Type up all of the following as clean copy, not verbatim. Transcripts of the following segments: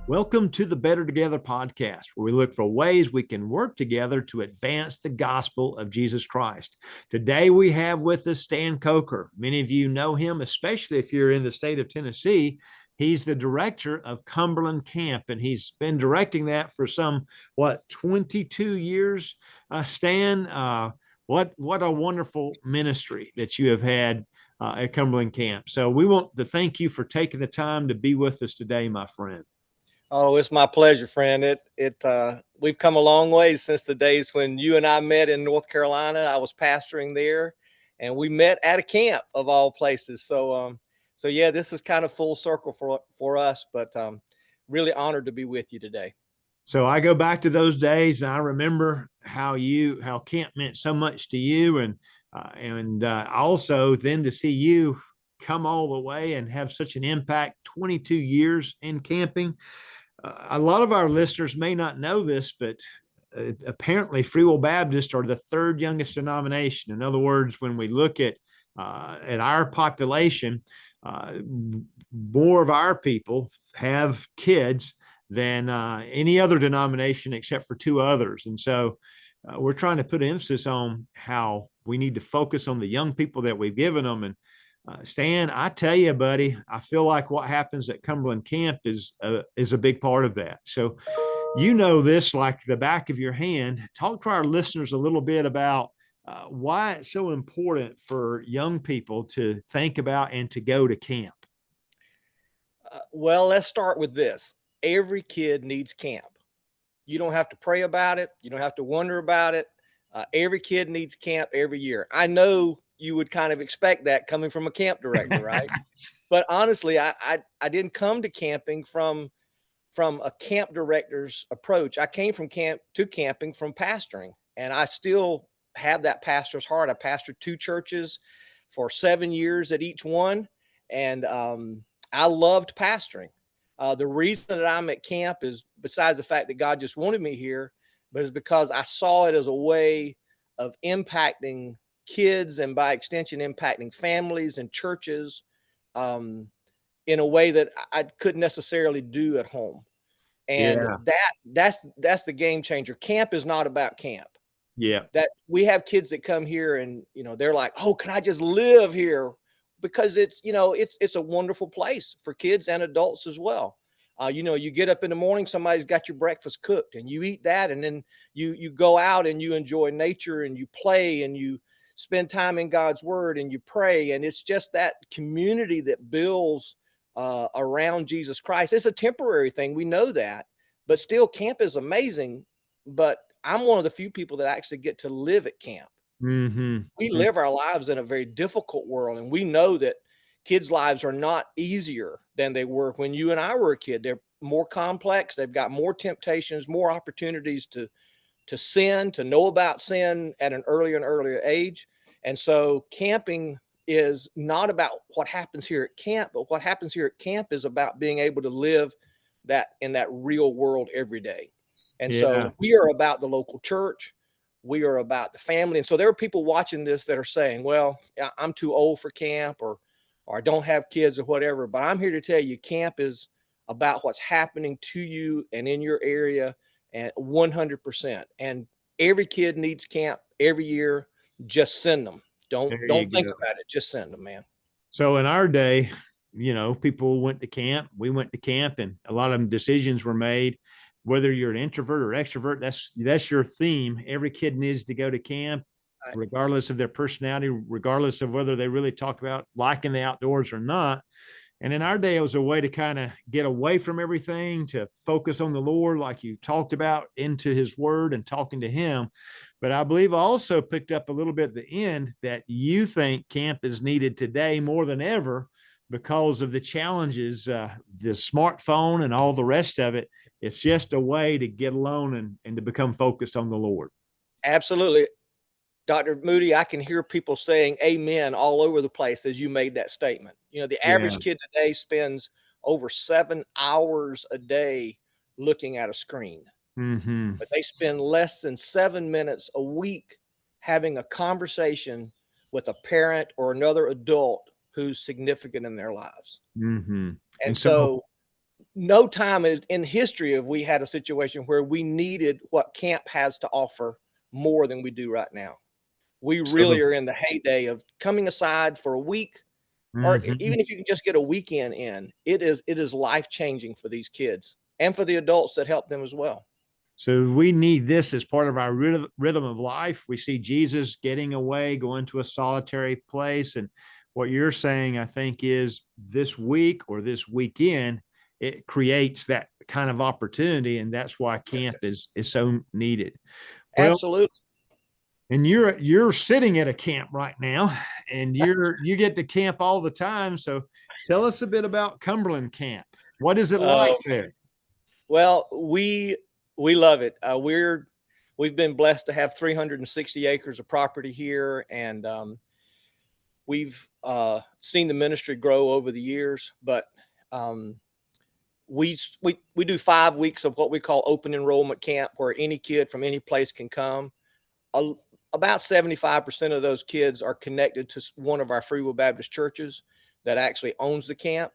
Welcome to the Better Together podcast, where we look for ways we can work together to advance the gospel of Jesus Christ. Today, we have with us Stan Coker. Many of you know him, especially if you're in the state of Tennessee. He's the director of Cumberland Camp, and he's been directing that for 22 years. Stan, what a wonderful ministry that you have had at Cumberland Camp. So we want to thank you for taking the time to be with us today, my friend. Oh, it's my pleasure, friend. We've come a long way since the days when you and I met in North Carolina. I was pastoring there, and we met at a camp of all places. So yeah, this is kind of full circle for us, but really honored to be with you today. So I go back to those days, and I remember how camp meant so much to you, and also then to see you come all the way and have such an impact. 22 years in camping. A lot of our listeners may not know this, but apparently Free Will Baptists are the third youngest denomination. In other words, when we look at our population, more of our people have kids than any other denomination except for two others. And so we're trying to put emphasis on how we need to focus on the young people that we've given them. And Stan, I tell you, buddy, I feel like what happens at Cumberland Camp is a big part of that. So you know this like the back of your hand. Talk to our listeners a little bit about why it's so important for young people to think about and to go to camp. Well, let's start with this. Every kid needs camp. You don't have to pray about it. You don't have to wonder about it. Every kid needs camp every year. I know you would kind of expect that coming from a camp director, right? But honestly, I didn't come to camping from a camp director's approach. I came from camping from pastoring, and I still have that pastor's heart. I pastored two churches for 7 years at each one, and I loved pastoring. The reason that I'm at camp is, besides the fact that God just wanted me here, but it's because I saw it as a way of impacting kids and by extension impacting families and churches in a way that I couldn't necessarily do at home. And that's the game changer. Camp is not about camp. Yeah. That we have kids that come here and, they're like, oh, can I just live here? Because it's a wonderful place for kids and adults as well. You get up in the morning, somebody's got your breakfast cooked and you eat that. And then you go out and you enjoy nature and you play and you spend time in God's word and you pray. And it's just that community that builds around Jesus Christ. It's a temporary thing. We know that, but still camp is amazing. But I'm one of the few people that actually get to live at camp. Mm-hmm. We live our lives in a very difficult world. And we know that kids' lives are not easier than they were when you and I were a kid. They're more complex. They've got more temptations, more opportunities to sin, to know about sin at an earlier and earlier age. And so camping is not about what happens here at camp, but what happens here at camp is about being able to live that in that real world every day. And so we are about the local church. We are about the family. And so there are people watching this that are saying, well, I'm too old for camp or I don't have kids or whatever, but I'm here to tell you camp is about what's happening to you and in your area. And 100%. And every kid needs camp every year. Just send them. Don't think about it. Just send them, man. So in our day, people went to camp. We went to camp, and a lot of decisions were made. Whether you're an introvert or extrovert, that's your theme. Every kid needs to go to camp, regardless of their personality, regardless of whether they really talk about liking the outdoors or not. And in our day, it was a way to kind of get away from everything, to focus on the Lord, like you talked about, into his word and talking to him. But I believe I also picked up a little bit at the end that you think camp is needed today more than ever because of the challenges, the smartphone and all the rest of it. It's just a way to get alone and to become focused on the Lord. Absolutely. Dr. Moody, I can hear people saying amen all over the place as you made that statement. The average kid today spends over 7 hours a day looking at a screen. Mm-hmm. But they spend less than 7 minutes a week having a conversation with a parent or another adult who's significant in their lives. Mm-hmm. And so no time in history have we had a situation where we needed what camp has to offer more than we do right now. We really So, are in the heyday of coming aside for a week, or mhm. even if you can just get a weekend in, it is life-changing for these kids and for the adults that help them as well. So we need this as part of our rhythm of life. We see Jesus getting away, going to a solitary place. And what you're saying, I think, is this week or this weekend, it creates that kind of opportunity. And that's why camp is so needed. Well, Absolutely. and you're sitting at a camp right now, and you get to camp all the time. So tell us a bit about Cumberland Camp. What is it like Uh, there? well, we love it. We've been blessed to have 360 acres of property here, and we've seen the ministry grow over the years. But um, we do 5 weeks of what we call open enrollment camp, where any kid from any place can come. A, about 75% of those kids are connected to one of our Free Will Baptist churches that actually owns the camp.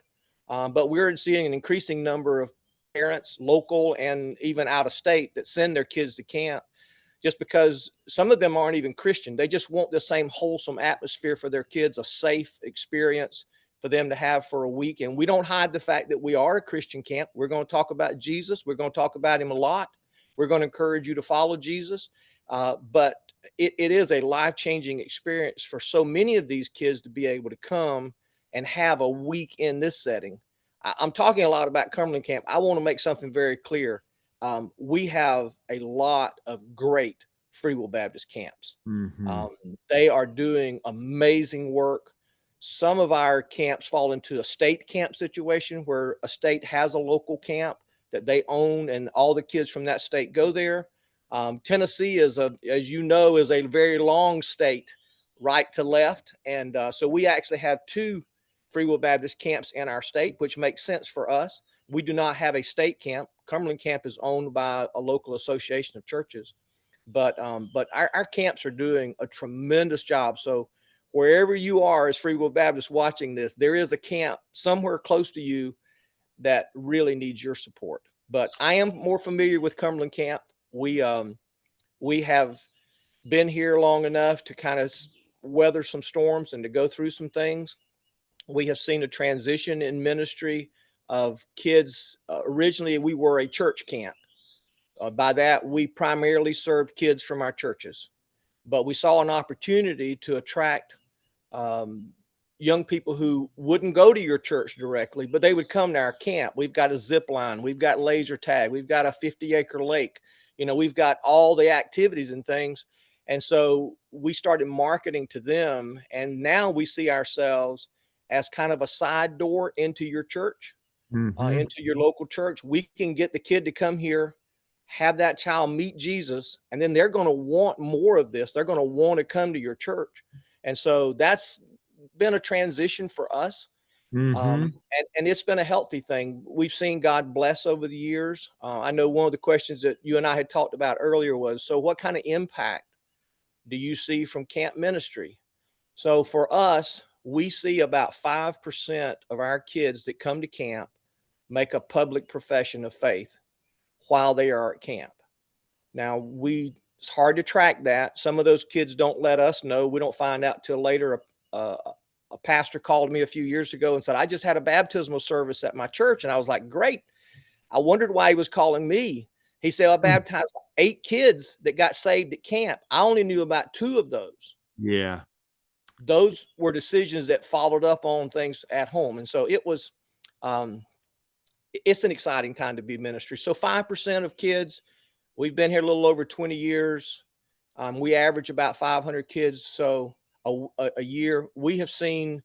But we're seeing an increasing number of parents, local and even out of state, that send their kids to camp just because some of them aren't even Christian. They just want the same wholesome atmosphere for their kids, a safe experience for them to have for a week. And we don't hide the fact that we are a Christian camp. We're going to talk about Jesus. We're going to talk about him a lot. We're going to encourage you to follow Jesus. But it is a life-changing experience for so many of these kids to be able to come and have a week in this setting. I'm talking a lot about Cumberland Camp. I want to make something very clear. We have a lot of great Free Will Baptist camps. Mm-hmm. They are doing amazing work. Some of our camps fall into a state camp situation where a state has a local camp that they own, and all the kids from that state go there. Tennessee is as you know, is a very long state, right to left, and so we actually have 2 Free Will Baptist camps in our state, which makes sense for us. We do not have a state camp. Cumberland Camp is owned by a local association of churches, but our camps are doing a tremendous job. So wherever you are as Free Will Baptist watching this, there is a camp somewhere close to you that really needs your support. But I am more familiar with Cumberland Camp. We have been here long enough to kind of weather some storms and to go through some things. We have seen a transition in ministry of kids. Originally, we were a church camp. By that, we primarily served kids from our churches, but we saw an opportunity to attract young people who wouldn't go to your church directly, but they would come to our camp. We've got a zip line, we've got laser tag, we've got a 50-acre lake. We've got all the activities and things. And so we started marketing to them, and now we see ourselves as kind of a side door into your church, Mm-hmm. into your local church. We can get the kid to come here, have that child meet Jesus, and then they're going to want more of this. They're going to want to come to your church. And so that's been a transition for us. Mm-hmm. And it's been a healthy thing. We've seen God bless over the years. I know one of the questions that you and I had talked about earlier was, so what kind of impact do you see from camp ministry? So for us, we see about 5% of our kids that come to camp make a public profession of faith while they are at camp. Now, it's hard to track that. Some of those kids don't let us know. We don't find out till later. A pastor called me a few years ago and said, I just had a baptismal service at my church. And I was like, great. I wondered why he was calling me. He said, I baptized 8 kids that got saved at camp. I only knew about 2 of those. Yeah. Those were decisions that followed up on things at home. And so it's an exciting time to be ministry. So 5% of kids, we've been here a little over 20 years. We average about 500 kids. So a year, we have seen,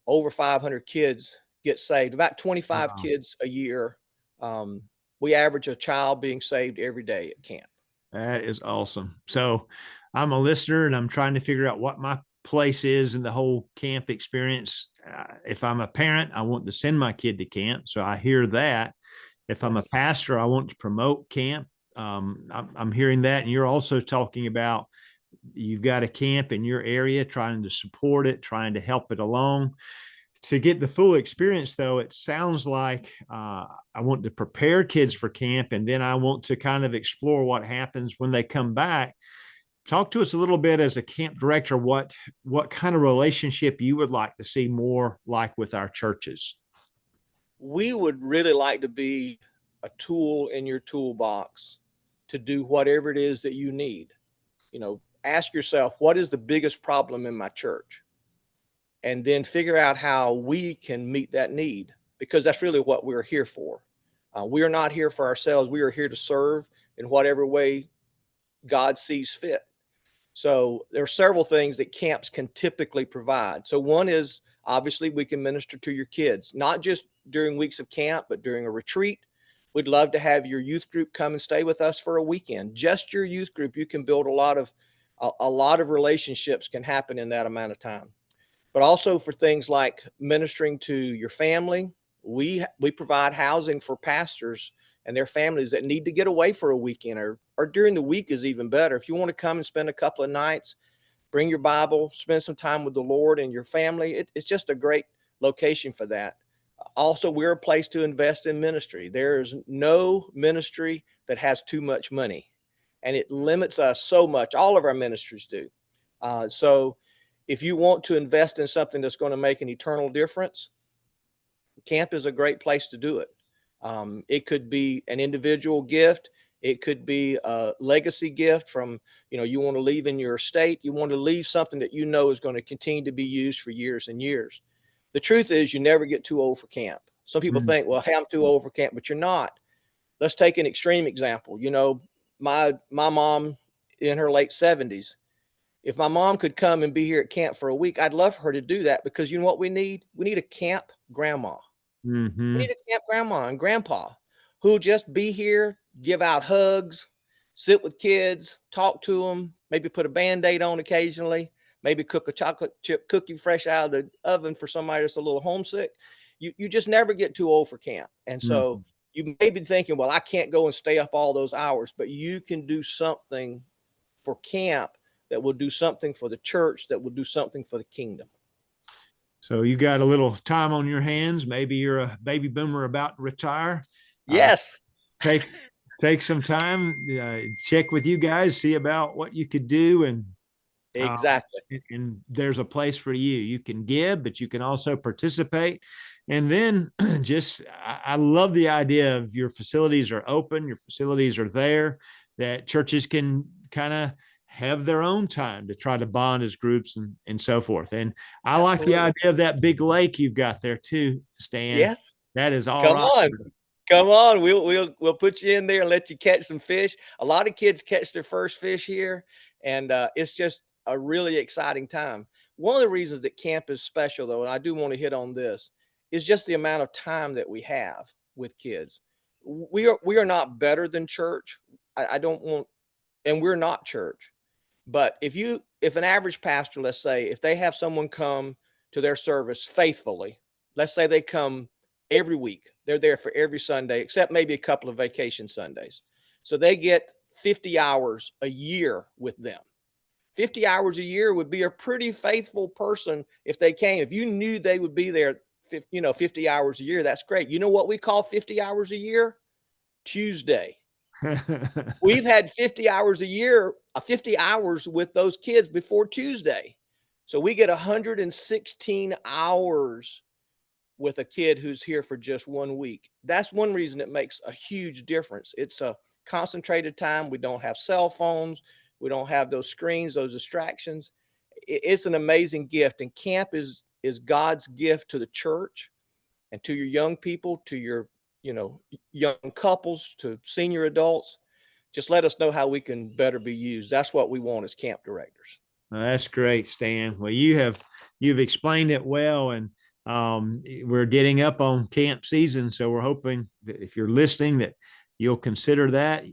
over 500 kids get saved, about 25 Wow. kids a year. We average a child being saved every day at camp. That is awesome. So I'm a listener, and I'm trying to figure out what my place is in the whole camp experience. If I'm a parent, I want to send my kid to camp. So I hear that. If I'm a Yes. pastor, I want to promote camp. I'm hearing that. And you're also talking about you've got a camp in your area, trying to support it, trying to help it along. to get the full experience, though, it sounds like I want to prepare kids for camp, and then I want to kind of explore what happens when they come back. Talk to us a little bit as a camp director, what kind of relationship you would like to see more like with our churches. We would really like to be a tool in your toolbox to do whatever it is that you need. Ask yourself, what is the biggest problem in my church? And then figure out how we can meet that need, because that's really what we're here for. We are not here for ourselves. We are here to serve in whatever way God sees fit. So there are several things that camps can typically provide. So one is, obviously, we can minister to your kids, not just during weeks of camp, but during a retreat. We'd love to have your youth group come and stay with us for a weekend. Just your youth group, you can build a lot of relationships can happen in that amount of time. But also for things like ministering to your family, we provide housing for pastors and their families that need to get away for a weekend, or during the week is even better. If you want to come and spend a couple of nights, bring your Bible, spend some time with the Lord and your family. It's just a great location for that. Also, we're a place to invest in ministry. There is no ministry that has too much money, and it limits us so much. All of our ministries do. So if you want to invest in something that's going to make an eternal difference, camp is a great place to do it. It could be an individual gift. It could be a legacy gift from, you want to leave in your estate. You want to leave something that is going to continue to be used for years and years. The truth is, you never get too old for camp. Some people think, well, hey, I'm too old for camp, but you're not. Let's take an extreme example. My mom in her late 70s, if my mom could come and be here at camp for a week, I'd love for her to do that, because you know what we need? We need a camp grandma. Mm-hmm. We need a camp grandma and grandpa who'll just be here, give out hugs, sit with kids, talk to them, maybe put a Band-Aid on occasionally, maybe cook a chocolate chip cookie fresh out of the oven for somebody that's a little homesick. You just never get too old for camp. And so you may be thinking, well, I can't go and stay up all those hours, but you can do something for camp that will do something for the church, that will do something for the kingdom. So you got a little time on your hands. Maybe you're a baby boomer about to retire. Yes. Take some time, check with you guys, see about what you could do. And exactly. And there's a place for you. You can give, but you can also participate. And then I love the idea of your facilities are open, your facilities are there, that churches can kind of have their own time to try to bond as groups and so forth. And I like the idea of that big lake you've got there too, Stan. Yes. That is all Come right. Come on. We'll put you in there and let you catch some fish. A lot of kids catch their first fish here, and it's just a really exciting time. One of the reasons that camp is special, though, and I do want to hit on this, is just the amount of time that we have with kids. We are not better than church. I don't want, and we're not church. But if an average pastor, let's say, if they have someone come to their service faithfully, let's say they come every week, they're there for every Sunday, except maybe a couple of vacation Sundays. So they get 50 hours a year with them. 50 hours a year would be a pretty faithful person if they came. If you knew they would be there, 50 hours a year, that's great. You know what we call 50 hours a year? Tuesday. We've had 50 hours a year, 50 hours with those kids before Tuesday. So we get 116 hours with a kid who's here for just 1 week. That's one reason it makes a huge difference. It's a concentrated time. We don't have cell phones. We don't have those screens, those distractions. It's an amazing gift. And camp is God's gift to the church and to your young people, to your young couples, to senior adults. Just let us know how we can better be used. That's what we want as camp directors. That's great, Stan. Well, you've explained it well, and we're getting up on camp season, so we're hoping that if you're listening, that you'll consider that.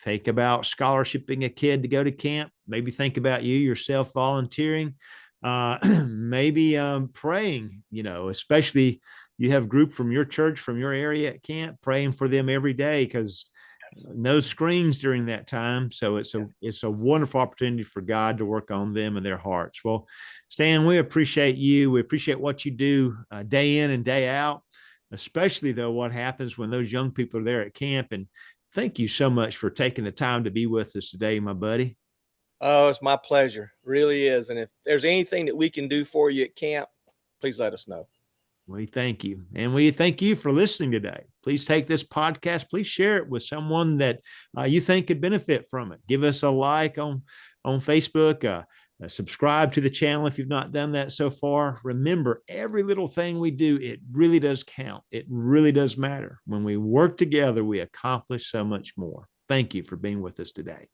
Think about scholarshiping a kid to go to camp. Maybe think about you yourself volunteering. Maybe praying. Especially you have a group from your church, from your area at camp, praying for them every day, because no screens during that time. So it's a wonderful opportunity for God to work on them and their hearts. Well, Stan, we appreciate you. We appreciate what you do day in and day out, especially though what happens when those young people are there at camp. And thank you so much for taking the time to be with us today, my buddy. Oh, it's my pleasure. Really is. And if there's anything that we can do for you at camp, please let us know. We thank you. And we thank you for listening today. Please take this podcast. Please share it with someone that you think could benefit from it. Give us a like on Facebook. Subscribe to the channel if you've not done that so far. Remember, every little thing we do, it really does count. It really does matter. When we work together, we accomplish so much more. Thank you for being with us today.